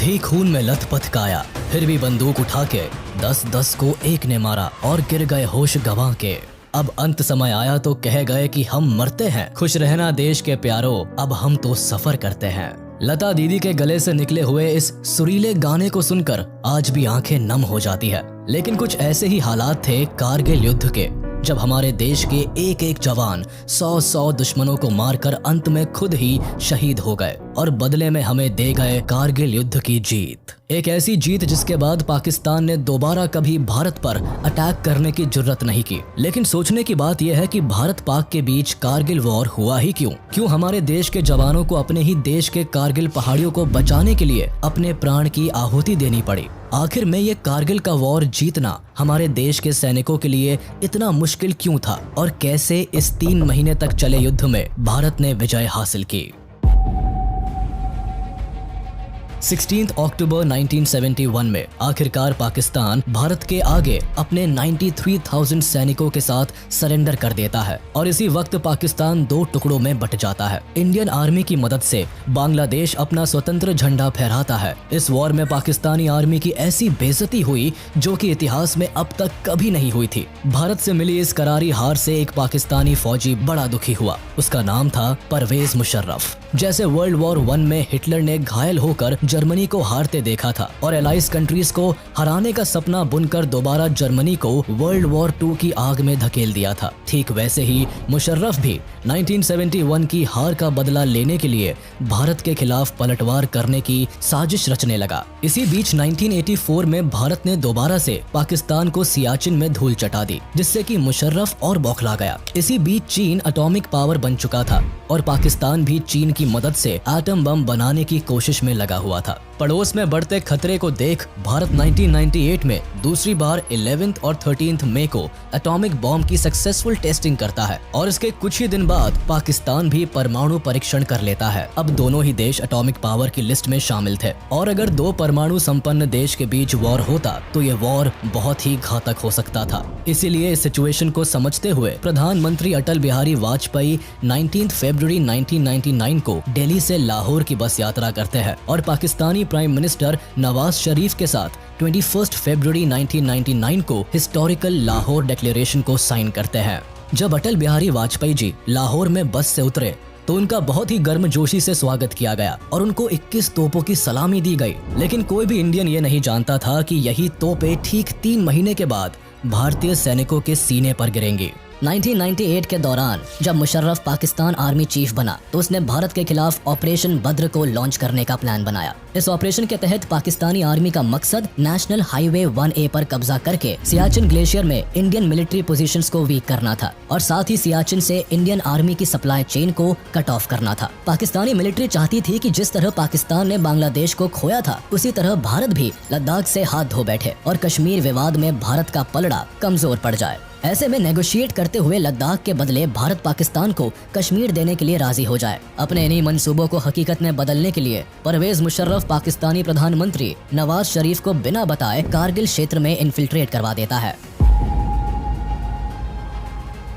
थी खून में लथपथ काया, फिर भी बंदूक उठा के 10-10 को एक ने मारा और गिर गए होश गंवा के। अब अंत समय आया तो कह गए कि हम मरते हैं, खुश रहना देश के प्यारो, अब हम तो सफर करते हैं। लता दीदी के गले से निकले हुए इस सुरीले गाने को सुनकर आज भी आंखें नम हो जाती है। लेकिन कुछ ऐसे ही हालात थे कारगिल युद्ध के, जब हमारे देश के एक एक जवान 100 दुश्मनों को मारकर अंत में खुद ही शहीद हो गए और बदले में हमें दे गए कारगिल युद्ध की जीत। एक ऐसी जीत जिसके बाद पाकिस्तान ने दोबारा कभी भारत पर अटैक करने की जुर्रत नहीं की। लेकिन सोचने की बात यह है कि भारत पाक के बीच कारगिल वॉर हुआ ही क्यों हमारे देश के जवानों को अपने ही देश के कारगिल पहाड़ियों को बचाने के लिए अपने प्राण की आहुति देनी पड़ी। आखिर में ये कारगिल का वॉर जीतना हमारे देश के सैनिकों के लिए इतना मुश्किल क्यों था और कैसे इस 3 महीने तक चले युद्ध में भारत ने विजय हासिल की। 16 अक्टूबर 1971 में आखिरकार पाकिस्तान भारत के आगे अपने 93,000 सैनिकों के साथ सरेंडर कर देता है और इसी वक्त पाकिस्तान 2 टुकड़ों में बट जाता है। इंडियन आर्मी की मदद से बांग्लादेश अपना स्वतंत्र झंडा फहराता है। इस वॉर में पाकिस्तानी आर्मी की ऐसी बेइज्जती हुई जो कि इतिहास में अब तक कभी नहीं हुई थी। भारत से मिली इस करारी हार से एक पाकिस्तानी फौजी बड़ा दुखी हुआ। उसका नाम था परवेज मुशर्रफ। जैसे वर्ल्ड वॉर 1 में हिटलर ने घायल होकर जर्मनी को हारते देखा था और एलाइज कंट्रीज को हराने का सपना बुनकर दोबारा जर्मनी को वर्ल्ड वॉर 2 की आग में धकेल दिया था, ठीक वैसे ही मुशर्रफ भी 1971 की हार का बदला लेने के लिए भारत के खिलाफ पलटवार करने की साजिश रचने लगा। इसी बीच 1984 में भारत ने दोबारा से पाकिस्तान को सियाचिन में धूल चटा दी, जिससे कि मुशर्रफ और बौखला गया। इसी बीच चीन एटॉमिक पावर बन चुका था और पाकिस्तान भी चीन की मदद से एटम बम बनाने की कोशिश में लगा हुआ था। पड़ोस में बढ़ते खतरे को देख भारत 1998 में दूसरी बार 11 और 13 मई को एटॉमिक बॉम्ब की सक्सेसफुल टेस्टिंग करता है और इसके कुछ ही दिन बाद पाकिस्तान भी परमाणु परीक्षण कर लेता है। अब दोनों ही देश एटॉमिक पावर की लिस्ट में शामिल थे और अगर 2 परमाणु संपन्न देश के बीच वॉर होता तो ये वॉर बहुत ही घातक हो सकता था। इसीलिए इस सिचुएशन को समझते हुए प्रधानमंत्री अटल बिहारी वाजपेयी 19 फरवरी 1999 को दिल्ली से लाहौर की बस यात्रा करते हैं और पाकिस्तानी प्राइम मिनिस्टर नवाज शरीफ के साथ 21 फरवरी 1999 को हिस्टोरिकल लाहौर डिक्लेरेशन को साइन करते हैं। जब अटल बिहारी वाजपेयी जी लाहौर में बस से उतरे तो उनका बहुत ही गर्मजोशी से स्वागत किया गया और उनको 21 तोपों की सलामी दी गई। लेकिन कोई भी इंडियन ये नहीं जानता था कि यही तोपें ठीक 3 महीने के बाद भारतीय सैनिकों के सीने पर गिरेंगी। 1998 के दौरान जब मुशर्रफ पाकिस्तान आर्मी चीफ बना तो उसने भारत के खिलाफ ऑपरेशन बद्र को लॉन्च करने का प्लान बनाया। इस ऑपरेशन के तहत पाकिस्तानी आर्मी का मकसद नेशनल हाईवे 1A पर कब्जा करके सियाचिन ग्लेशियर में इंडियन मिलिट्री पोजीशंस को वीक करना था और साथ ही सियाचिन से इंडियन आर्मी की सप्लाई चेन को कट ऑफ करना था। पाकिस्तानी मिलिट्री चाहती थी कि जिस तरह पाकिस्तान ने बांग्लादेश को खोया था उसी तरह भारत भी लद्दाख से हाथ धो बैठे और कश्मीर विवाद में भारत का पलड़ा कमजोर पड़ जाए। ऐसे में नेगोशिएट करते हुए लद्दाख के बदले भारत पाकिस्तान को कश्मीर देने के लिए राजी हो जाए। अपने इन्हीं मंसूबों को हकीकत में बदलने के लिए परवेज मुशर्रफ पाकिस्तानी प्रधानमंत्री नवाज शरीफ को बिना बताए कारगिल क्षेत्र में इन्फिल्ट्रेट करवा देता है।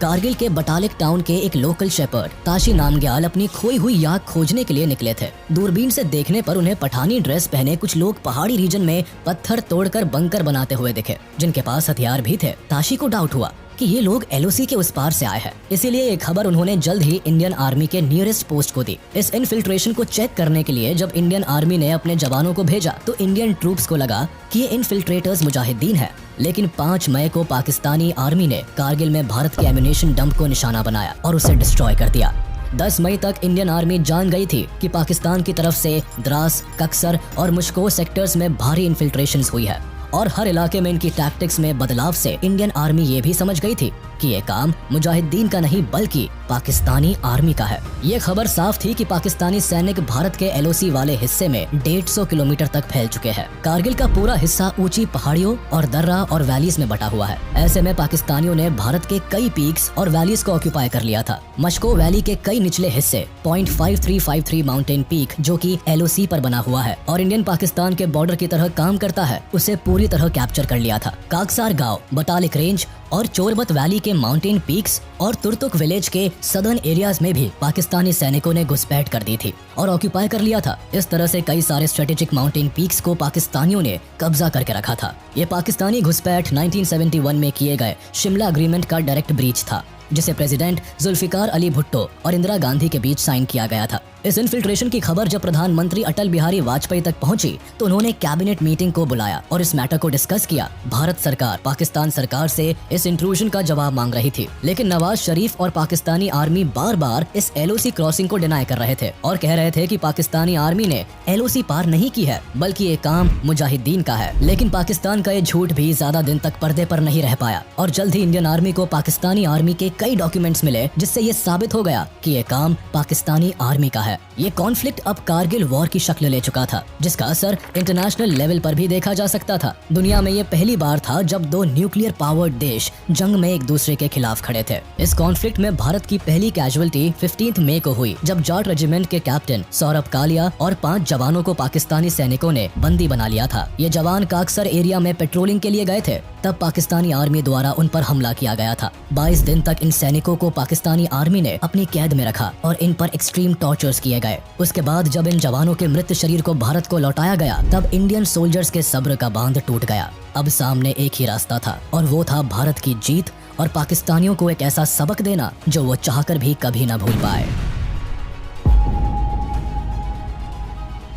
कारगिल के बटालिक टाउन के एक लोकल शेपर्ड ताशी नामग्याल अपनी खोई हुई याक खोजने के लिए निकले थे। दूरबीन से देखने पर उन्हें पठानी ड्रेस पहने कुछ लोग पहाड़ी रीजन में पत्थर तोड़कर बंकर बनाते हुए दिखे, जिनके पास हथियार भी थे। ताशी को डाउट हुआ कि ये लोग LOC के उस पार से आए हैं, इसीलिए ये खबर उन्होंने जल्द ही इंडियन आर्मी के नियरेस्ट पोस्ट को दी। इस इन्फिल्ट्रेशन को चेक करने के लिए जब इंडियन आर्मी ने अपने जवानों को भेजा तो इंडियन ट्रूप्स को लगा कि ये इन्फिल्ट्रेटर्स मुजाहिदीन है। लेकिन 5 मई को पाकिस्तानी आर्मी ने कारगिल में भारत के एम्यूनेशन डंप को निशाना बनाया और उसे डिस्ट्रॉय कर दिया। 10 मई तक इंडियन आर्मी जान गई थी कि पाकिस्तान की तरफ से द्रास, कक्सर और मुश्को सेक्टर्स में भारी इन्फिल्ट्रेशंस हुई है और हर इलाके में इनकी टैक्टिक्स में बदलाव से इंडियन आर्मी ये भी समझ गई थी कि ये काम मुजाहिदीन का नहीं बल्कि पाकिस्तानी आर्मी का है। ये खबर साफ थी कि पाकिस्तानी सैनिक भारत के LOC वाले हिस्से में 150 किलोमीटर तक फैल चुके हैं। कारगिल का पूरा हिस्सा ऊंची पहाड़ियों और दर्रा और वैलीज में बटा हुआ है। ऐसे में पाकिस्तानियों ने भारत के कई पीक्स और वैलीज को ऑक्यूपाई कर लिया था। मश्को वैली के कई निचले हिस्से 0.5353 माउंटेन पीक जो कि LOC पर बना हुआ है और इंडियन पाकिस्तान के बॉर्डर की तरह काम करता है, उसे पूरी तरह कैप्चर कर लिया था। काकसार गाँव, बटालिक रेंज और चोरबत वैली के माउंटेन पीक्स और तुर्तुक विलेज के सदर्न एरियाज में भी पाकिस्तानी सैनिकों ने घुसपैठ कर दी थी और ऑक्यूपाई कर लिया था। इस तरह से कई सारे स्ट्रेटेजिक माउंटेन पीक्स को पाकिस्तानियों ने कब्जा करके रखा था। ये पाकिस्तानी घुसपैठ 1971 में किए गए शिमला एग्रीमेंट का डायरेक्ट ब्रीच था, जिसे प्रेसिडेंट जुल्फिकार अली भुट्टो और इंदिरा गांधी के बीच साइन किया गया था। इस इन्फिल्ट्रेशन की खबर जब प्रधानमंत्री अटल बिहारी वाजपेयी तक पहुंची तो उन्होंने कैबिनेट मीटिंग को बुलाया और इस मैटर को डिस्कस किया। भारत सरकार पाकिस्तान सरकार से इस इंट्रूजन का जवाब मांग रही थी, लेकिन नवाज शरीफ और पाकिस्तानी आर्मी बार बार इस LOC क्रॉसिंग को डिनाई कर रहे थे और कह रहे थे कि पाकिस्तानी आर्मी ने LOC पार नहीं की है, बल्कि ये काम मुजाहिदीन का है। लेकिन पाकिस्तान का ये झूठ भी ज्यादा दिन तक पर्दे पर नहीं रह पाया और जल्द ही इंडियन आर्मी को पाकिस्तानी आर्मी के कई डॉक्यूमेंट्स मिले, जिससे ये साबित हो गया कि ये काम पाकिस्तानी आर्मी का है। ये कॉन्फ्लिक्ट अब कारगिल वॉर की शक्ल ले चुका था, जिसका असर इंटरनेशनल लेवल पर भी देखा जा सकता था। दुनिया में ये पहली बार था जब दो न्यूक्लियर पावर्ड देश जंग में एक दूसरे के खिलाफ खड़े थे। इस कॉन्फ्लिक्ट में भारत की पहली कैजुअलिटी 15 मई को हुई, जब जाट रेजिमेंट के कैप्टन सौरभ कालिया और 5 जवानों को पाकिस्तानी सैनिकों ने बंदी बना लिया था। ये जवान काकसर एरिया में पेट्रोलिंग के लिए गए थे, तब पाकिस्तानी आर्मी द्वारा उन पर हमला किया गया था। 22 दिन तक इन सैनिकों को पाकिस्तानी आर्मी ने अपनी कैद में रखा और इन पर एक्सट्रीम टॉर्चर्स किए गए। उसके बाद जब इन जवानों के मृत शरीर को भारत को लौटाया गया, तब इंडियन सोल्जर्स के सब्र का बांध टूट गया। अब सामने एक ही रास्ता था और वो था भारत की जीत और पाकिस्तानियों को एक ऐसा सबक देना जो वो चाहकर भी कभी न भूल पाए।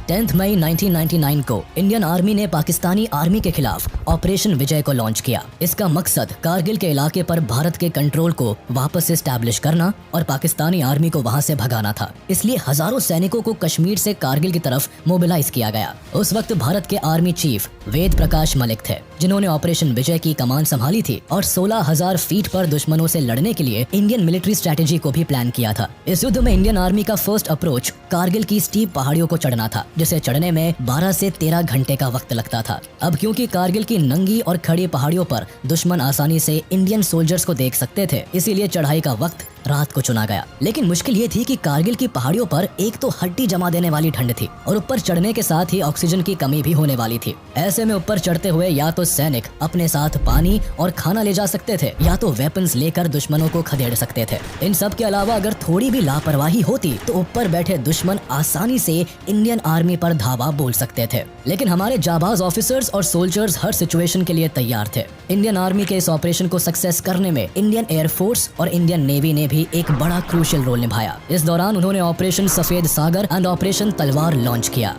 10 मई 1999 को इंडियन आर्मी ने पाकिस्तानी आर्मी के खिलाफ ऑपरेशन विजय को लॉन्च किया। इसका मकसद कारगिल के इलाके पर भारत के कंट्रोल को वापस एस्टैब्लिश करना और पाकिस्तानी आर्मी को वहां से भगाना था। इसलिए हजारों सैनिकों को कश्मीर से कारगिल की तरफ मोबिलाइज किया गया। उस वक्त भारत के आर्मी चीफ वेद प्रकाश मलिक थे, जिन्होंने ऑपरेशन विजय की कमान संभाली थी और 16,000 फीट पर दुश्मनों से लड़ने के लिए इंडियन मिलिट्री स्ट्रेटेजी को भी प्लान किया था। इस युद्ध में इंडियन आर्मी का फर्स्ट अप्रोच कारगिल की स्टीप पहाड़ियों को चढ़ना था, जिसे चढ़ने में 12 से 13 घंटे का वक्त लगता था। अब क्योंकि कारगिल की नंगी और खड़ी पहाड़ियों पर दुश्मन आसानी से इंडियन सोल्जर्स को देख सकते थे, इसीलिए चढ़ाई का वक्त रात को चुना गया। लेकिन मुश्किल ये थी कि कारगिल की पहाड़ियों पर एक तो हड्डी जमा देने वाली ठंड थी और ऊपर चढ़ने के साथ ही ऑक्सीजन की कमी भी होने वाली थी। ऐसे में ऊपर चढ़ते हुए या तो सैनिक अपने साथ पानी और खाना ले जा सकते थे, या तो वेपन्स लेकर दुश्मनों को खदेड़ सकते थे। इन सब के अलावा अगर थोड़ी भी लापरवाही होती तो ऊपर बैठे दुश्मन आसानी से इंडियन आर्मी पर धावा बोल सकते थे। लेकिन हमारे जाबाज ऑफिसर्स और सोल्जर्स हर सिचुएशन के लिए तैयार थे। इंडियन आर्मी के इस ऑपरेशन को सक्सेस करने में इंडियन एयरफोर्स और इंडियन नेवी ने भी एक बड़ा क्रूशियल रोल निभाया। इस दौरान उन्होंने ऑपरेशन सफेद सागर एंड ऑपरेशन तलवार लॉन्च किया।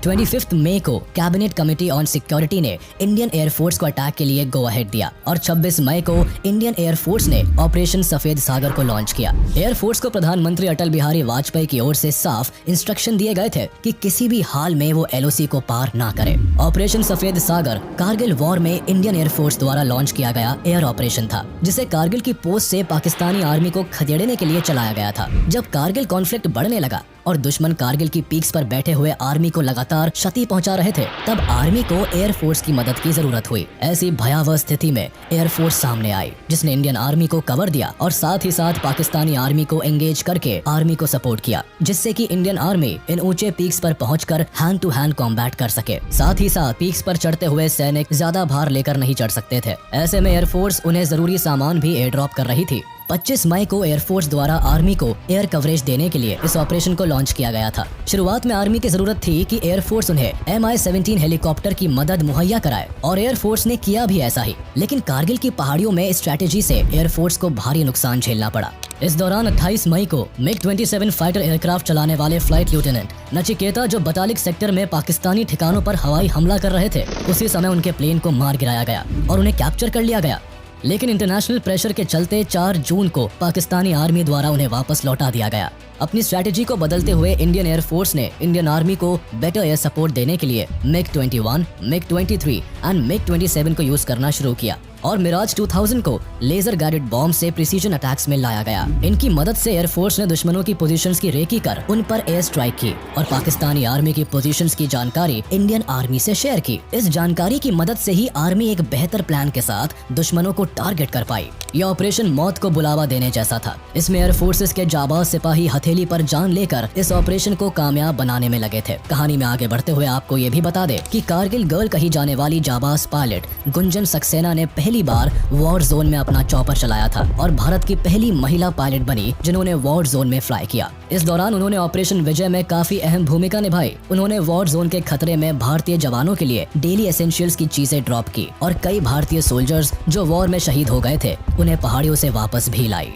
25 मई को कैबिनेट कमेटी ऑन सिक्योरिटी ने इंडियन एयरफोर्स को अटैक के लिए गो अहेड दिया और 26 मई को इंडियन एयरफोर्स ने ऑपरेशन सफेद सागर को लॉन्च किया। एयरफोर्स को प्रधानमंत्री अटल बिहारी वाजपेयी की ओर से साफ इंस्ट्रक्शन दिए गए थे कि किसी भी हाल में वो LOC को पार ना करे। ऑपरेशन सफेद सागर कारगिल वॉर में इंडियन एयरफोर्स द्वारा लॉन्च किया गया एयर ऑपरेशन था, जिसे कारगिल की पोस्ट से पाकिस्तानी आर्मी को खदेड़ने के लिए चलाया गया था। जब कारगिल कॉन्फ्लिक्ट बढ़ने लगा और दुश्मन कारगिल की पीक्स पर बैठे हुए आर्मी को लगातार क्षति पहुंचा रहे थे, तब आर्मी को एयरफोर्स की मदद की जरूरत हुई। ऐसी भयावह स्थिति में एयरफोर्स सामने आई, जिसने इंडियन आर्मी को कवर दिया और साथ ही साथ पाकिस्तानी आर्मी को एंगेज करके आर्मी को सपोर्ट किया, जिससे कि इंडियन आर्मी इन ऊंचे पीक्स पर पहुंचकर हैंड टू हैंड कॉम्बैट कर सके। साथ ही साथ पीक्स पर चढ़ते हुए सैनिक ज्यादा भार लेकर नहीं चढ़ सकते थे। ऐसे में एयरफोर्स उन्हें जरूरी सामान भी एयर ड्रॉप कर रही थी। 25 मई को एयरफोर्स द्वारा आर्मी को एयर कवरेज देने के लिए इस ऑपरेशन को लॉन्च किया गया था। शुरुआत में आर्मी की जरूरत थी कि एयरफोर्स उन्हें MI-17 हेलीकॉप्टर की मदद मुहैया कराए और एयरफोर्स ने किया भी ऐसा ही। लेकिन कारगिल की पहाड़ियों में स्ट्रेटेजी से एयरफोर्स को भारी नुकसान झेलना पड़ा। इस दौरान 28 मई को MiG-27 फाइटर एयरक्राफ्ट चलाने वाले फ्लाइट लेफ्टिनेंट नचिकेता, जो बतालिक सेक्टर में पाकिस्तानी ठिकानों पर हवाई हमला कर रहे थे, उसी समय उनके प्लेन को मार गिराया गया और उन्हें कैप्चर कर लिया गया। लेकिन इंटरनेशनल प्रेशर के चलते 4 जून को पाकिस्तानी आर्मी द्वारा उन्हें वापस लौटा दिया गया। अपनी स्ट्रेटेजी को बदलते हुए इंडियन एयरफोर्स ने इंडियन आर्मी को बेटर एयर सपोर्ट देने के लिए MiG-21, MiG-23 एंड MiG-27 को यूज करना शुरू किया। और मिराज 2000 को लेजर गाइडेड बॉम्ब से प्रिसीजन अटैक्स में लाया गया। इनकी मदद से एयरफोर्स ने दुश्मनों की पोजीशंस की रेकी कर उन पर एयर स्ट्राइक की और पाकिस्तानी आर्मी की पोजीशंस की जानकारी इंडियन आर्मी से शेयर की। इस जानकारी की मदद से ही आर्मी एक बेहतर प्लान के साथ दुश्मनों को टारगेट कर पाई। यह ऑपरेशन मौत को बुलावा देने जैसा था। इसमें एयर फोर्सेस के जाबाज सिपाही हथेली पर जान लेकर इस ऑपरेशन को कामयाब बनाने में लगे थे। कहानी में आगे बढ़ते हुए आपको ये भी बता दे कि कारगिल गर्ल कही जाने वाली जाबाज पायलट गुंजन सक्सेना ने पहली बार वॉर जोन में अपना चॉपर चलाया था और भारत की पहली महिला पायलट बनी जिन्होंने वॉर जोन में फ्लाई किया। इस दौरान उन्होंने ऑपरेशन विजय में काफी अहम भूमिका निभाई। उन्होंने वॉर जोन के खतरे में भारतीय जवानों के लिए डेली एसेंशियल्स की चीजें ड्रॉप की और कई भारतीय सोल्जर्स जो वॉर में शहीद हो गए थे उन्हें पहाड़ियों से वापस भी लाई।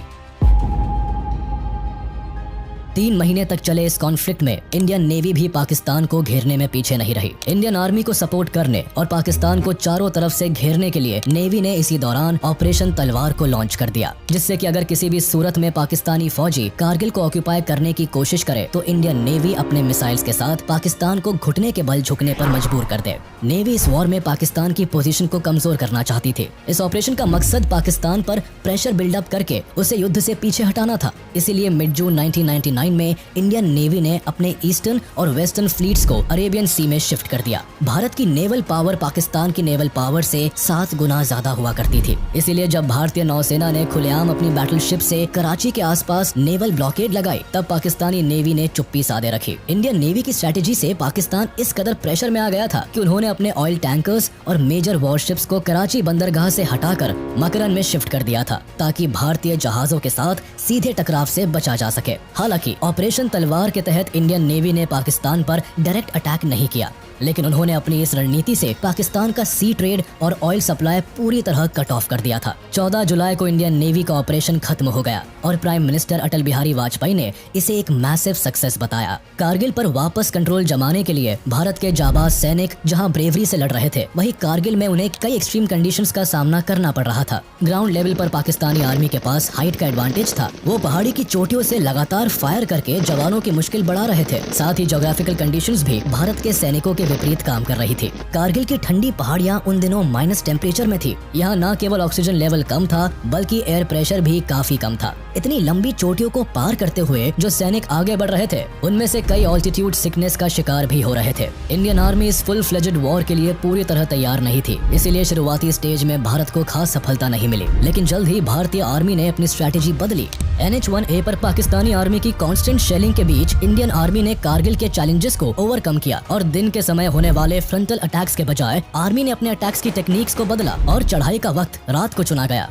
3 महीने तक चले इस कॉन्फ्लिक्ट में इंडियन नेवी भी पाकिस्तान को घेरने में पीछे नहीं रही। इंडियन आर्मी को सपोर्ट करने और पाकिस्तान को चारों तरफ से घेरने के लिए नेवी ने इसी दौरान ऑपरेशन तलवार को लॉन्च कर दिया, जिससे कि अगर किसी भी सूरत में पाकिस्तानी फौजी कारगिल को ऑक्यूपाई करने की कोशिश करे तो इंडियन नेवी अपने मिसाइल्स के साथ पाकिस्तान को घुटने के बल झुकने पर मजबूर कर दे। नेवी इस वॉर में पाकिस्तान की पोजीशन को कमजोर करना चाहती थी। इस ऑपरेशन का मकसद पाकिस्तान पर प्रेशर बिल्डअप करके उसे युद्ध से पीछे हटाना था। इसीलिए मिड जून 1999 में इंडियन नेवी ने अपने ईस्टर्न और वेस्टर्न फ्लीट्स को अरेबियन सी में शिफ्ट कर दिया। भारत की नेवल पावर पाकिस्तान की नेवल पावर से 7 गुना ज्यादा हुआ करती थी। इसीलिए जब भारतीय नौसेना ने खुलेआम अपनी बैटलशिप से कराची के आसपास नेवल ब्लॉकेड लगाई तब पाकिस्तानी नेवी ने चुप्पी साधे रखी। इंडियन नेवी की स्ट्रेटेजी से पाकिस्तान इस कदर प्रेशर में आ गया था कि उन्होंने अपने ऑयल टैंकर्स और मेजर वॉरशिप्स को कराची बंदरगाह से हटाकर मकरन में शिफ्ट कर दिया था ताकि भारतीय जहाजों के साथ सीधे टकराव से बचा जा सके। हालांकि ऑपरेशन तलवार के तहत इंडियन नेवी ने पाकिस्तान पर डायरेक्ट अटैक नहीं किया, लेकिन उन्होंने अपनी इस रणनीति से पाकिस्तान का सी ट्रेड और ऑयल सप्लाई पूरी तरह कट ऑफ कर दिया था। 14 जुलाई को इंडियन नेवी का ऑपरेशन खत्म हो गया और प्राइम मिनिस्टर अटल बिहारी वाजपेयी ने इसे एक मैसिव सक्सेस बताया। कारगिल पर वापस कंट्रोल जमाने के लिए भारत के जाबाज सैनिक जहां ब्रेवरी से लड़ रहे थे, वहीं कारगिल में उन्हें कई एक्सट्रीम कंडीशंस का सामना करना पड़ रहा था। ग्राउंड लेवल पर पाकिस्तानी आर्मी के पास हाइट का एडवांटेज था। वो पहाड़ी की चोटियों से लगातार फायर करके जवानों की मुश्किल बढ़ा रहे थे। साथ ही ज्योग्राफिकल कंडीशंस भी भारत के सैनिकों के विपरीत काम कर रही थी। कारगिल की ठंडी पहाड़ियां उन दिनों माइनस टेम्परेचर में थी। यहाँ न केवल ऑक्सीजन लेवल कम था बल्कि एयर प्रेशर भी काफी कम था। इतनी लंबी चोटियों को पार करते हुए जो सैनिक आगे बढ़ रहे थे उनमें से कई ऑल्टीट्यूड सिकनेस का शिकार भी हो रहे थे। इंडियन आर्मी इस फुल फ्लेजेड वॉर के लिए पूरी तरह तैयार नहीं थी, इसीलिए शुरुआती स्टेज में भारत को खास सफलता नहीं मिली। लेकिन जल्द ही भारतीय आर्मी ने अपनी स्ट्रेटेजी बदली। NH-1A पर पाकिस्तानी आर्मी की कांस्टेंट शेलिंग के बीच इंडियन आर्मी ने कारगिल के चैलेंजेस को ओवरकम किया और दिन के समय होने वाले फ्रंटल अटैक्स के बजाय आर्मी ने अपने अटैक्स की टेक्निक्स को बदला और चढ़ाई का वक्त रात को चुना गया।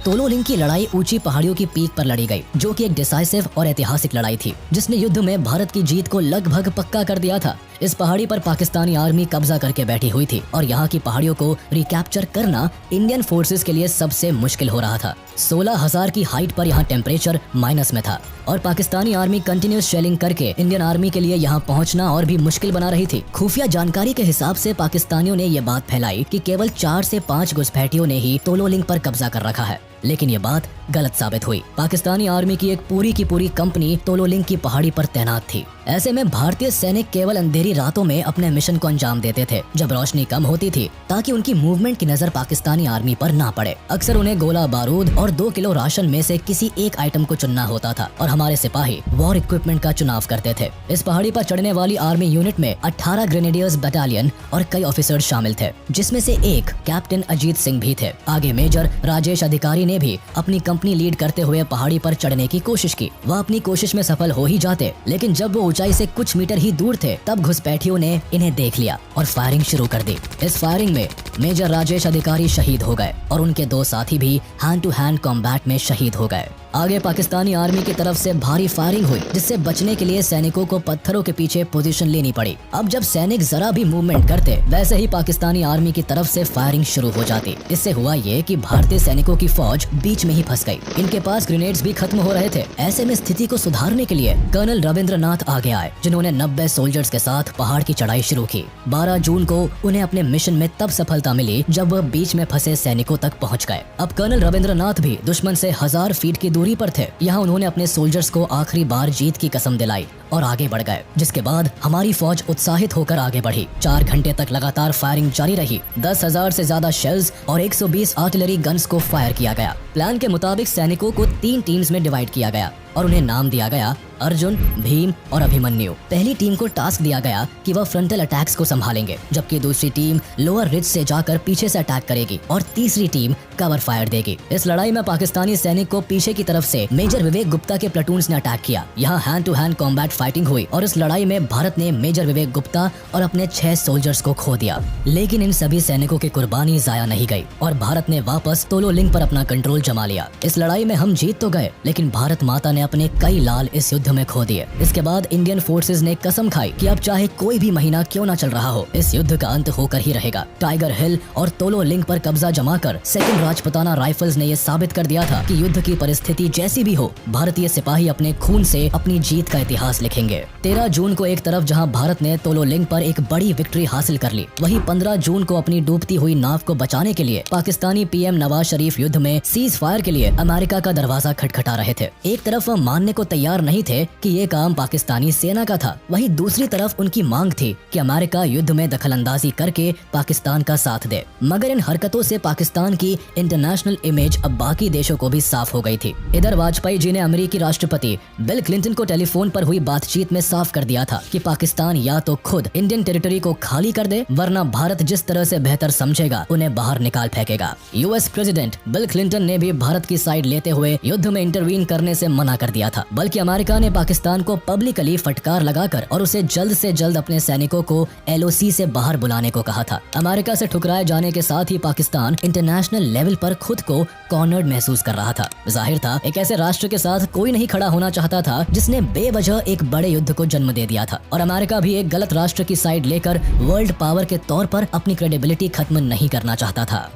तोलोलिंग की लड़ाई ऊंची पहाड़ियों की पीक पर लड़ी गई, जो कि एक डिसाइसिव और ऐतिहासिक लड़ाई थी जिसने युद्ध में भारत की जीत को लगभग पक्का कर दिया था। इस पहाड़ी पर पाकिस्तानी आर्मी कब्जा करके बैठी हुई थी और यहाँ की पहाड़ियों को रिकैप्चर करना इंडियन फोर्सेस के लिए सबसे मुश्किल हो रहा था। 16,000 की हाइट पर यहाँ टेम्परेचर माइनस में था और पाकिस्तानी आर्मी कंटिन्यूस शेलिंग करके इंडियन आर्मी के लिए यहाँ पहुँचना और भी मुश्किल बना रही थी। खुफिया जानकारी के हिसाब से पाकिस्तानियों ने ये बात फैलाई कि केवल 4 से 5 घुसपैठियों ने ही तोलोलिंग पर कब्जा कर रखा है, लेकिन ये बात गलत साबित हुई। पाकिस्तानी आर्मी की एक पूरी की पूरी कंपनी तोलोलिंग की पहाड़ी पर तैनात थी। ऐसे में भारतीय सैनिक केवल अंधेरी रातों में अपने मिशन को अंजाम देते थे जब रोशनी कम होती थी, ताकि उनकी मूवमेंट की नजर पाकिस्तानी आर्मी पर ना पड़े। अक्सर उन्हें गोला बारूद और 2 किलो राशन में से किसी एक आइटम को चुनना होता था और हमारे सिपाही वॉर इक्विपमेंट का चुनाव करते थे। इस पहाड़ी पर चढ़ने वाली आर्मी यूनिट में 18 ग्रेनेडियर्स बटालियन और कई ऑफिसर्स शामिल थे, जिसमें से एक कैप्टन अजीत सिंह भी थे। आगे मेजर राजेश अधिकारी ने भी अपनी कंपनी लीड करते हुए पहाड़ी पर चढ़ने की कोशिश की। वह अपनी कोशिश में सफल हो ही जाते, लेकिन जब वो ऊंचाई से कुछ मीटर ही दूर थे तब घुसपैठियों ने इन्हें देख लिया और फायरिंग शुरू कर दी। इस फायरिंग में मेजर राजेश अधिकारी शहीद हो गए और उनके 2 साथी भी हैंड टू हैंड कॉम्बैट में शहीद हो गए। आगे पाकिस्तानी आर्मी की तरफ से भारी फायरिंग हुई, जिससे बचने के लिए सैनिकों को पत्थरों के पीछे पोजीशन लेनी पड़ी। अब जब सैनिक जरा भी मूवमेंट करते, वैसे ही पाकिस्तानी आर्मी की तरफ से फायरिंग शुरू हो जाती। इससे हुआ ये कि भारतीय सैनिकों की फौज बीच में ही फंस गई। इनके पास ग्रेनेड्स भी खत्म हो रहे थे। ऐसे में स्थिति को सुधारने के लिए कर्नल रविंद्रनाथ आगे आए, जिन्होंने 90 सोल्जर्स के साथ पहाड़ की चढ़ाई शुरू की। 12 जून को उन्हें अपने मिशन में तब सफलता मिली जब वह बीच में फंसे सैनिकों तक पहुँच गए। अब कर्नल रविंद्रनाथ भी दुश्मन से 1000 फीट की दूरी पर थे। यहाँ उन्होंने अपने सोल्जर्स को आखिरी बार जीत की कसम दिलाई और आगे बढ़ गए, जिसके बाद हमारी फौज उत्साहित होकर आगे बढ़ी। 4 घंटे तक लगातार फायरिंग जारी रही। 10,000 से ज्यादा शेल्स और 120 आर्टिलरी गन्स को फायर किया गया। प्लान के मुताबिक सैनिकों को 3 टीम्स में डिवाइड किया गया और उन्हें नाम दिया गया अर्जुन, भीम और अभिमन्यु। पहली टीम को टास्क दिया गया कि वह फ्रंटल अटैक्स को संभालेंगे, जबकि दूसरी टीम लोअर रिज से जाकर पीछे से अटैक करेगी और तीसरी टीम कवर फायर देगी। इस लड़ाई में पाकिस्तानी सैनिक को पीछे की तरफ से मेजर विवेक गुप्ता के प्लाटून्स ने अटैक किया। यहाँ hand to hand combat fighting हुई और इस लड़ाई में भारत ने मेजर विवेक गुप्ता और अपने 6 सोल्जर्स को खो दिया। लेकिन इन सभी सैनिकों की कुर्बानी जाया नहीं गई और भारत ने वापस तोलो लिंक पर अपना कंट्रोल जमा लिया। इस लड़ाई में हम जीत तो गए, लेकिन भारत माता ने अपने कई लाल इस युद्ध में खो दिए। इसके बाद इंडियन फोर्सेस ने कसम खाई कि अब चाहे कोई भी महीना क्यों ना चल रहा हो, इस युद्ध का अंत होकर ही रहेगा। टाइगर हिल और तोलो लिंक पर कब्जा जमाकर सेकंड राजपुताना राइफल्स ने यह साबित कर दिया था कि युद्ध की परिस्थिति जैसी भी हो, भारतीय सिपाही अपने खून से अपनी जीत का इतिहास लिखेंगे। 13 जून को एक तरफ जहां भारत ने तोलो लिंक पर एक बड़ी विक्ट्री हासिल कर ली, वहीं 15 जून को अपनी डूबती हुई नाव को बचाने के लिए पाकिस्तानी पीएम नवाज शरीफ युद्ध में सीज फायर के लिए अमेरिका का दरवाजा खटखटा रहे थे। एक तरफ वह मानने को तैयार नहीं थे कि ये काम पाकिस्तानी सेना का था, वहीं दूसरी तरफ उनकी मांग थी कि अमेरिका युद्ध में दखलंदाजी करके पाकिस्तान का साथ दे। मगर इन हरकतों से पाकिस्तान की इंटरनेशनल इमेज अब बाकी देशों को भी साफ हो गई थी। इधर वाजपेयी जी ने अमेरिकी राष्ट्रपति बिल क्लिंटन को टेलीफोन पर हुई बातचीत में साफ कर दिया था कि पाकिस्तान या तो खुद इंडियन टेरिटरी को खाली कर दे, वरना भारत जिस तरह से बेहतर समझेगा उन्हें बाहर निकाल फेंकेगा। यूएस प्रेसिडेंट बिल क्लिंटन ने भी भारत की साइड लेते हुए युद्ध में इंटरवीन करने से मना कर दिया था, बल्कि अमेरिका ने पाकिस्तान को पब्लिकली फटकार लगाकर और उसे जल्द से जल्द अपने सैनिकों को एलओसी से बाहर बुलाने को कहा था। अमेरिका से ठुकराए जाने के साथ ही पाकिस्तान इंटरनेशनल लेवल पर खुद को कॉर्नर्ड महसूस कर रहा था। जाहिर था एक ऐसे राष्ट्र के साथ कोई नहीं खड़ा होना चाहता था जिसने बेवजह एक बड़े युद्ध को जन्म दे दिया था, और अमेरिका भी एक गलत राष्ट्र की साइड लेकर वर्ल्ड पावर के तौर पर अपनी क्रेडिबिलिटी खत्म नहीं करना चाहता था।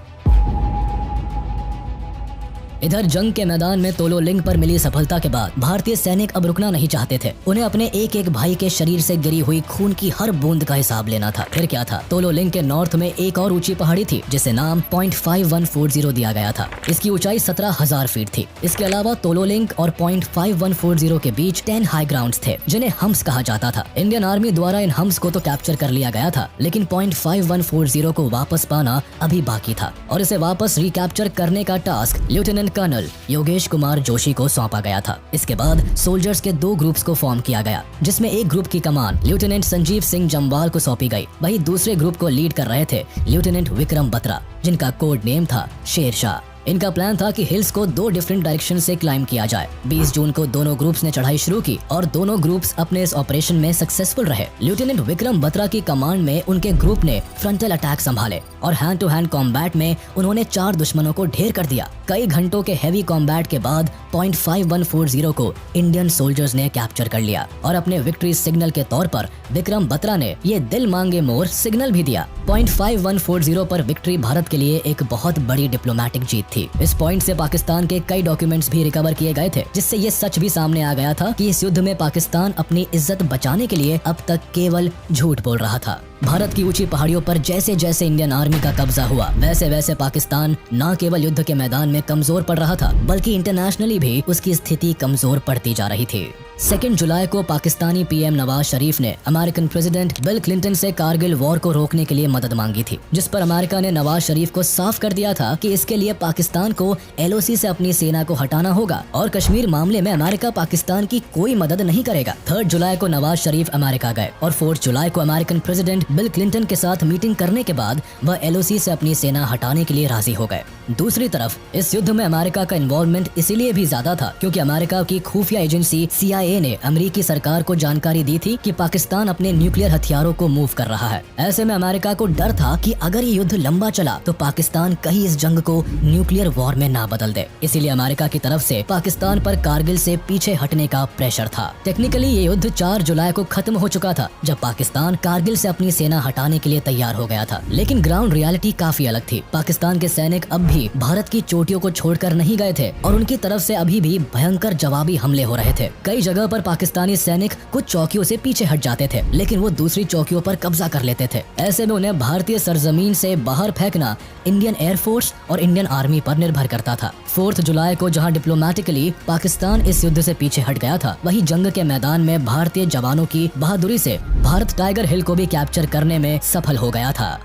इधर जंग के मैदान में तोलो लिंक पर मिली सफलता के बाद भारतीय सैनिक अब रुकना नहीं चाहते थे। उन्हें अपने एक एक भाई के शरीर से गिरी हुई खून की हर बूंद का हिसाब लेना था। फिर क्या था, तोलो लिंक के नॉर्थ में एक और ऊंची पहाड़ी थी जिसे नाम पॉइंट 5140 दिया गया था। इसकी ऊंचाई 17,000 फीट थी। इसके अलावा तोलो लिंक और पॉइंट 5140 के बीच 10 हाई ग्राउंड्स थे जिन्हें हम्स कहा जाता था। इंडियन आर्मी द्वारा इन हम्स को तो कैप्चर कर लिया गया था, लेकिन पॉइंट 5140 को वापस पाना अभी बाकी था और इसे वापस रिकैप्चर करने का task lieutenant colonel Yogesh Kumar Joshi को सौंपा गया था। इसके बाद सोल्जर्स के 2 ग्रुप्स को फॉर्म किया गया, जिसमें एक ग्रुप की कमान लेफ्टिनेंट संजीव सिंह जम्वाल को सौंपी गई। वहीं दूसरे ग्रुप को लीड कर रहे थे लेफ्टिनेंट विक्रम बत्रा, जिनका कोड नेम था शेरशाह। इनका प्लान था कि हिल्स को 2 डिफरेंट डायरेक्शन से क्लाइम किया जाए। 20 जून को दोनों ग्रुप्स ने चढ़ाई शुरू की और दोनों ग्रुप्स अपने इस ऑपरेशन में सक्सेसफुल रहे। लेफ्टिनेंट विक्रम बत्रा की कमांड में उनके ग्रुप ने फ्रंटल अटैक संभाले और हैंड टू हैंड कॉम्बैट में उन्होंने 4 दुश्मनों को ढेर कर दिया। कई घंटों के हैवी कॉम्बैट के बाद पॉइंट 5140 को इंडियन सोल्जर्स ने कैप्चर कर लिया और अपने विक्ट्री सिग्नल के तौर पर विक्रम बत्रा ने ये दिल मांगे मोर सिग्नल भी दिया। पॉइंट 5140 पर विक्ट्री भारत के लिए एक बहुत बड़ी डिप्लोमेटिक जीत थी। इस पॉइंट से पाकिस्तान के कई डॉक्यूमेंट्स भी रिकवर किए गए थे, जिससे ये सच भी सामने आ गया था कि इस युद्ध में पाकिस्तान अपनी इज्जत बचाने के लिए अब तक केवल झूठ बोल रहा था। भारत की ऊंची पहाड़ियों पर जैसे जैसे इंडियन आर्मी का कब्जा हुआ, वैसे वैसे पाकिस्तान न केवल युद्ध के मैदान में कमजोर पड़ रहा था, बल्कि इंटरनेशनली भी उसकी स्थिति कमजोर पड़ती जा रही थी। 2 जुलाई को पाकिस्तानी पीएम नवाज शरीफ ने अमेरिकन प्रेसिडेंट बिल क्लिंटन से कारगिल वॉर को रोकने के लिए मदद मांगी थी, जिस पर अमेरिका ने नवाज शरीफ को साफ कर दिया था कि इसके लिए पाकिस्तान को एलओसी से अपनी सेना को हटाना होगा और कश्मीर मामले में अमेरिका पाकिस्तान की कोई मदद नहीं करेगा। 3 जुलाई को नवाज शरीफ अमेरिका गए और 4 जुलाई को अमेरिकन प्रेसिडेंट बिल क्लिंटन के साथ मीटिंग करने के बाद वह एलओसी से अपनी सेना हटाने के लिए राजी हो गए। दूसरी तरफ इस युद्ध में अमेरिका का इन्वॉल्वमेंट इसीलिए भी ज्यादा था क्योंकि अमेरिका की खुफिया एजेंसी CIA ने अमेरिकी सरकार को जानकारी दी थी कि पाकिस्तान अपने न्यूक्लियर हथियारों को मूव कर रहा है। ऐसे में अमेरिका को डर था कि अगर ये युद्ध लंबा चला तो पाकिस्तान कहीं इस जंग को न्यूक्लियर वॉर में ना बदल दे। इसीलिए अमेरिका की तरफ से पाकिस्तान पर कारगिल से पीछे हटने का प्रेशर था। टेक्निकली ये युद्ध 4 जुलाई को खत्म हो चुका था, जब पाकिस्तान कारगिल से अपनी सेना हटाने के लिए तैयार हो गया था। लेकिन ग्राउंड रियलिटी काफी अलग थी। पाकिस्तान के सैनिक अब भी भारत की चोटियों को छोड़कर नहीं गए थे और उनकी तरफ से अभी भी भयंकर जवाबी हमले हो रहे थे। कई जगह पर पाकिस्तानी सैनिक कुछ चौकियों से पीछे हट जाते थे, लेकिन वो दूसरी चौकियों पर कब्जा कर लेते थे। ऐसे में उन्हें भारतीय सरजमीन से बाहर फेंकना इंडियन एयरफोर्स और इंडियन आर्मी पर निर्भर करता था। 4 जुलाई को जहां डिप्लोमेटिकली पाकिस्तान इस युद्ध से पीछे हट गया था, वहीं जंग के मैदान में भारतीय जवानों की बहादुरी से भारत टाइगर हिल को भी कैप्चर करने में सफल हो गया था।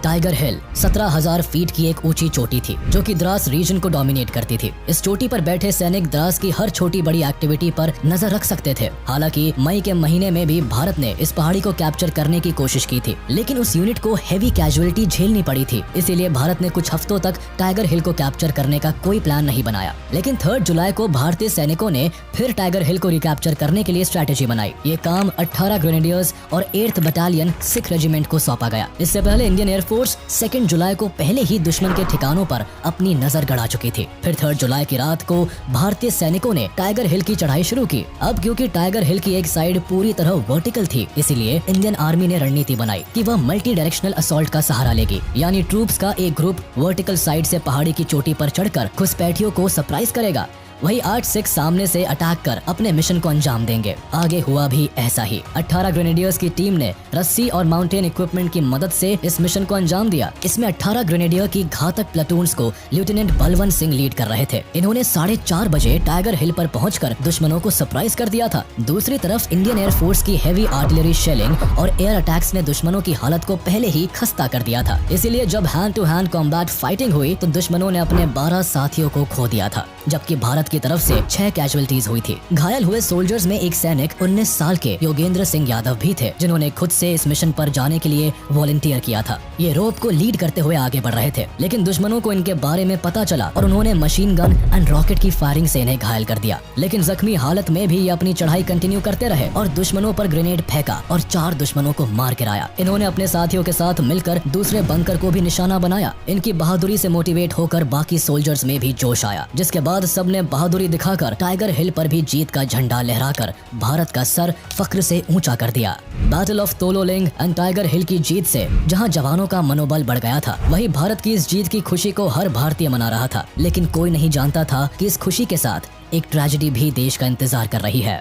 टाइगर हिल 17,000 फीट की एक ऊंची चोटी थी जो कि द्रास रीजन को डोमिनेट करती थी। इस चोटी पर बैठे सैनिक द्रास की हर छोटी बड़ी एक्टिविटी पर नजर रख सकते थे। हालांकि मई के महीने में भी भारत ने इस पहाड़ी को कैप्चर करने की कोशिश की थी, लेकिन उस यूनिट को हेवी कैजुअलिटी झेलनी पड़ी थी। इसीलिए भारत ने कुछ हफ्तों तक टाइगर हिल को कैप्चर करने का कोई प्लान नहीं बनाया। लेकिन 3 जुलाई को भारतीय सैनिकों ने फिर टाइगर हिल को रिकैप्चर करने के लिए स्ट्रेटेजी बनाई। ये काम 18 ग्रेनेडियर्स और 8th बटालियन सिख रेजिमेंट को सौंपा गया। इससे पहले इंडियन एयरफोर्स 2 जुलाई को पहले ही दुश्मन के ठिकानों पर अपनी नजर गड़ा चुकी थी। फिर 3 जुलाई की रात को भारतीय सैनिकों ने टाइगर हिल की चढ़ाई शुरू की। अब क्योंकि टाइगर हिल की एक साइड पूरी तरह वर्टिकल थी, इसीलिए इंडियन आर्मी ने रणनीति बनाई कि वह मल्टी डायरेक्शनल असॉल्ट का सहारा लेगी, यानी ट्रूप्स का एक ग्रुप वर्टिकल साइड से पहाड़ी की चोटी पर चढ़कर घुसपैठियों को सरप्राइज करेगा, वही 8 सिख सामने से अटैक कर अपने मिशन को अंजाम देंगे। आगे हुआ भी ऐसा ही। 18 ग्रेनेडियर्स की टीम ने रस्सी और माउंटेन इक्विपमेंट की मदद से इस मिशन को अंजाम दिया। इसमें 18 ग्रेनेडियर की घातक प्लाटून्स को लेफ्टिनेंट बलवंत सिंह लीड कर रहे थे। इन्होंने 4:30 बजे टाइगर हिल पर पहुंचकर दुश्मनों को सरप्राइज कर दिया था। दूसरी तरफ इंडियन एयरफोर्स की हेवी आर्टिलरी शेलिंग और एयर अटैक्स ने दुश्मनों की हालत को पहले ही खस्ता कर दिया था। इसीलिए जब hand to hand combat fighting हुई तो दुश्मनों ने अपने 12 साथियों को खो दिया था, जबकि भारत की तरफ से 6 कैजुअलिटीज हुई थी। घायल हुए सोल्जर्स में एक सैनिक 19 साल के योगेंद्र सिंह यादव भी थे, जिन्होंने खुद से इस मिशन पर जाने के लिए वॉलंटियर किया था। ये रोप को लीड करते हुए आगे बढ़ रहे थे, लेकिन दुश्मनों को इनके बारे में पता चला और उन्होंने मशीन गन एंड रॉकेट की फायरिंग से इन्हें घायल कर दिया। लेकिन जख्मी हालत में भी ये अपनी चढ़ाई कंटिन्यू करते रहे और दुश्मनों पर ग्रेनेड फेंका और 4 दुश्मनों को मार गिराया। इन्होंने अपने साथियों के साथ मिलकर दूसरे बंकर को भी निशाना बनाया। इनकी बहादुरी से मोटिवेट होकर बाकी सोल्जर्स में भी जोश आया, जिसके बाद सबने बहादुरी दिखाकर टाइगर हिल पर भी जीत का झंडा लहराकर भारत का सर फख्र से ऊंचा कर दिया। Battle of Tololing and Tiger Hill की जीत से जहां जवानों का मनोबल बढ़ गया था, वहीं भारत की इस जीत की खुशी को हर भारतीय मना रहा था। लेकिन कोई नहीं जानता था कि इस खुशी के साथ एक ट्रेजेडी भी देश का इंतजार कर रही है।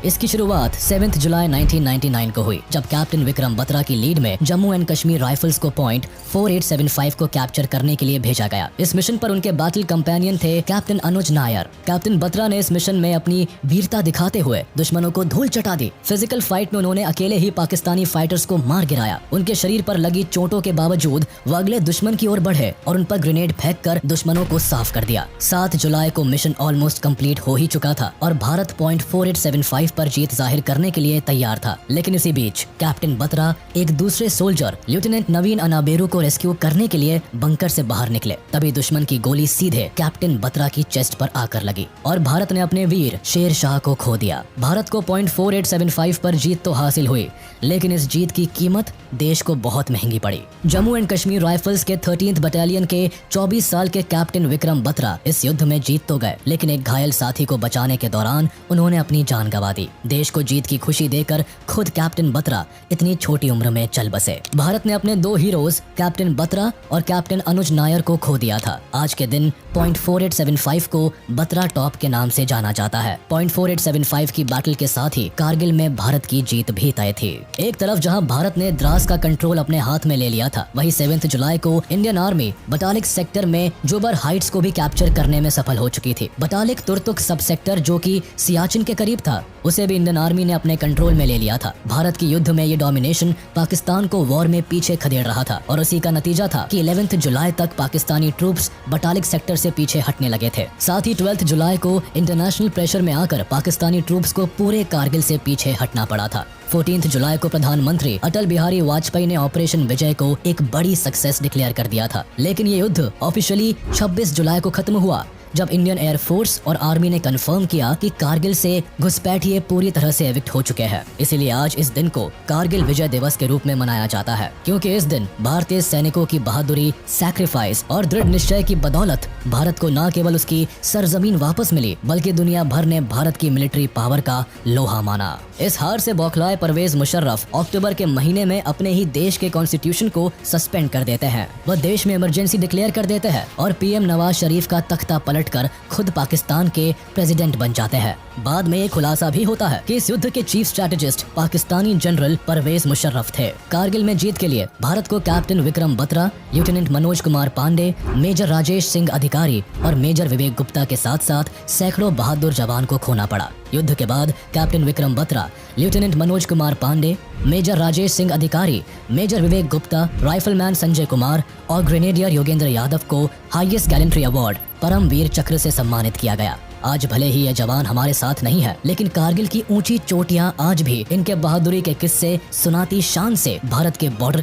इसकी शुरुआत 7 जुलाई 1999 को हुई, जब कैप्टन विक्रम बत्रा की लीड में जम्मू एंड कश्मीर राइफल्स को पॉइंट 4875 को कैप्चर करने के लिए भेजा गया। इस मिशन पर उनके बैटल कंपेनियन थे कैप्टन अनुज नायर। कैप्टन बत्रा ने इस मिशन में अपनी वीरता दिखाते हुए दुश्मनों को धूल चटा दी। फिजिकल फाइट में उन्होंने अकेले ही पाकिस्तानी फाइटर्स को मार गिराया। उनके शरीर पर लगी चोटों के बावजूद वो अगले दुश्मन की ओर बढ़े और उन पर ग्रेनेड फेंक कर दुश्मनों को साफ कर दिया। 7 जुलाई को मिशन ऑलमोस्ट कंप्लीट हो ही चुका था और भारत पॉइंट 4875 पर जीत जाहिर करने के लिए तैयार था। लेकिन इसी बीच कैप्टन बत्रा एक दूसरे सोल्जर लेफ्टिनेंट नवीन अनाबेरू को रेस्क्यू करने के लिए बंकर से बाहर निकले। तभी दुश्मन की गोली सीधे कैप्टन बत्रा की चेस्ट पर आकर लगी और भारत ने अपने वीर शेर शाह को खो दिया। भारत को पॉइंट 4875 पर जीत तो हासिल हुई, लेकिन इस जीत की कीमत देश को बहुत महंगी पड़ी। जम्मू एंड कश्मीर राइफल्स के 13th बटालियन के 24 साल के कैप्टन विक्रम बत्रा इस युद्ध में जीत तो गए, लेकिन एक घायल साथी को बचाने के दौरान उन्होंने अपनी जान गंवा दी। देश को जीत की खुशी देकर खुद कैप्टन बत्रा इतनी छोटी उम्र में चल बसे। भारत ने अपने 2 हीरोज कैप्टन बत्रा और कैप्टन अनुज नायर को खो दिया था। आज के दिन पॉइंट 4875 को बत्रा टॉप के नाम से जाना जाता है। पॉइंट 4875 की बैटल के साथ ही कारगिल में भारत की जीत भी तय थी। एक तरफ जहां भारत ने द्रास का कंट्रोल अपने हाथ में ले लिया था, वहीं 7 जुलाई को इंडियन आर्मी बटालिक सेक्टर में जोबर हाइट्स को भी कैप्चर करने में सफल हो चुकी थी। बटालिक तुर्तुक सब सेक्टर, जो कि सियाचिन के करीब था, उसे भी इंडियन आर्मी ने अपने कंट्रोल में ले लिया था। भारत की युद्ध में ये डोमिनेशन पाकिस्तान को वॉर में पीछे खदेड़ रहा था और उसी का नतीजा था कि 11 जुलाई तक पाकिस्तानी ट्रूप्स बटालिक सेक्टर से पीछे हटने लगे थे। साथ ही 12 जुलाई को इंटरनेशनल प्रेशर में आकर पाकिस्तानी ट्रूप्स को पूरे कारगिल से पीछे हटना पड़ा था। 14 जुलाई को प्रधानमंत्री अटल बिहारी वाजपेयी ने ऑपरेशन विजय को एक बड़ी सक्सेस डिक्लेयर कर दिया था। लेकिन ये युद्ध ऑफिशियली 26 जुलाई को खत्म हुआ। जब इंडियन एयरफोर्स और आर्मी ने कंफर्म किया कि कारगिल से घुसपैठिए पूरी तरह से एविक्ट हो चुके हैं। इसीलिए आज इस दिन को कारगिल विजय दिवस के रूप में मनाया जाता है, क्योंकि इस दिन भारतीय सैनिकों की बहादुरी, सैक्रिफाइस और दृढ़ निश्चय की बदौलत भारत को न केवल उसकी सरजमीन वापस मिली, बल्कि दुनिया भर ने भारत की मिलिट्री पावर का लोहा माना। इस हार से बौखलाए परवेज मुशर्रफ अक्टूबर के महीने में अपने ही देश के कॉन्स्टिट्यूशन को सस्पेंड कर देते हैं। वह देश में इमरजेंसी डिक्लेयर कर देते हैं और पीएम नवाज शरीफ का तख्ता पलटकर खुद पाकिस्तान के प्रेसिडेंट बन जाते हैं। बाद में ये खुलासा भी होता है कि इस युद्ध के chief strategist Pakistani general Parvez Musharraf थे। कारगिल में जीत के लिए भारत को captain Vikram Batra, lieutenant Manoj Kumar Pandey, major Rajesh Singh Adhikari और मेजर विवेक गुप्ता के साथ साथ सैकड़ों बहादुर जवान को खोना पड़ा। युद्ध के बाद captain Vikram Batra, lieutenant Manoj Kumar Pandey, major Rajesh Singh Adhikari, major Vivek Gupta, rifleman Sanjay Kumar और ग्रेनेडियर योगेंद्र यादव को हाईएस्ट गैलेंट्री अवार्ड परमवीर चक्र से सम्मानित किया गया। आज भले ही ये जवान हमारे साथ नहीं है, लेकिन कारगिल की ऊंची चोटियां आज भी इनके बहादुरी के किस्से सुनाती शान से भारत के बॉर्डर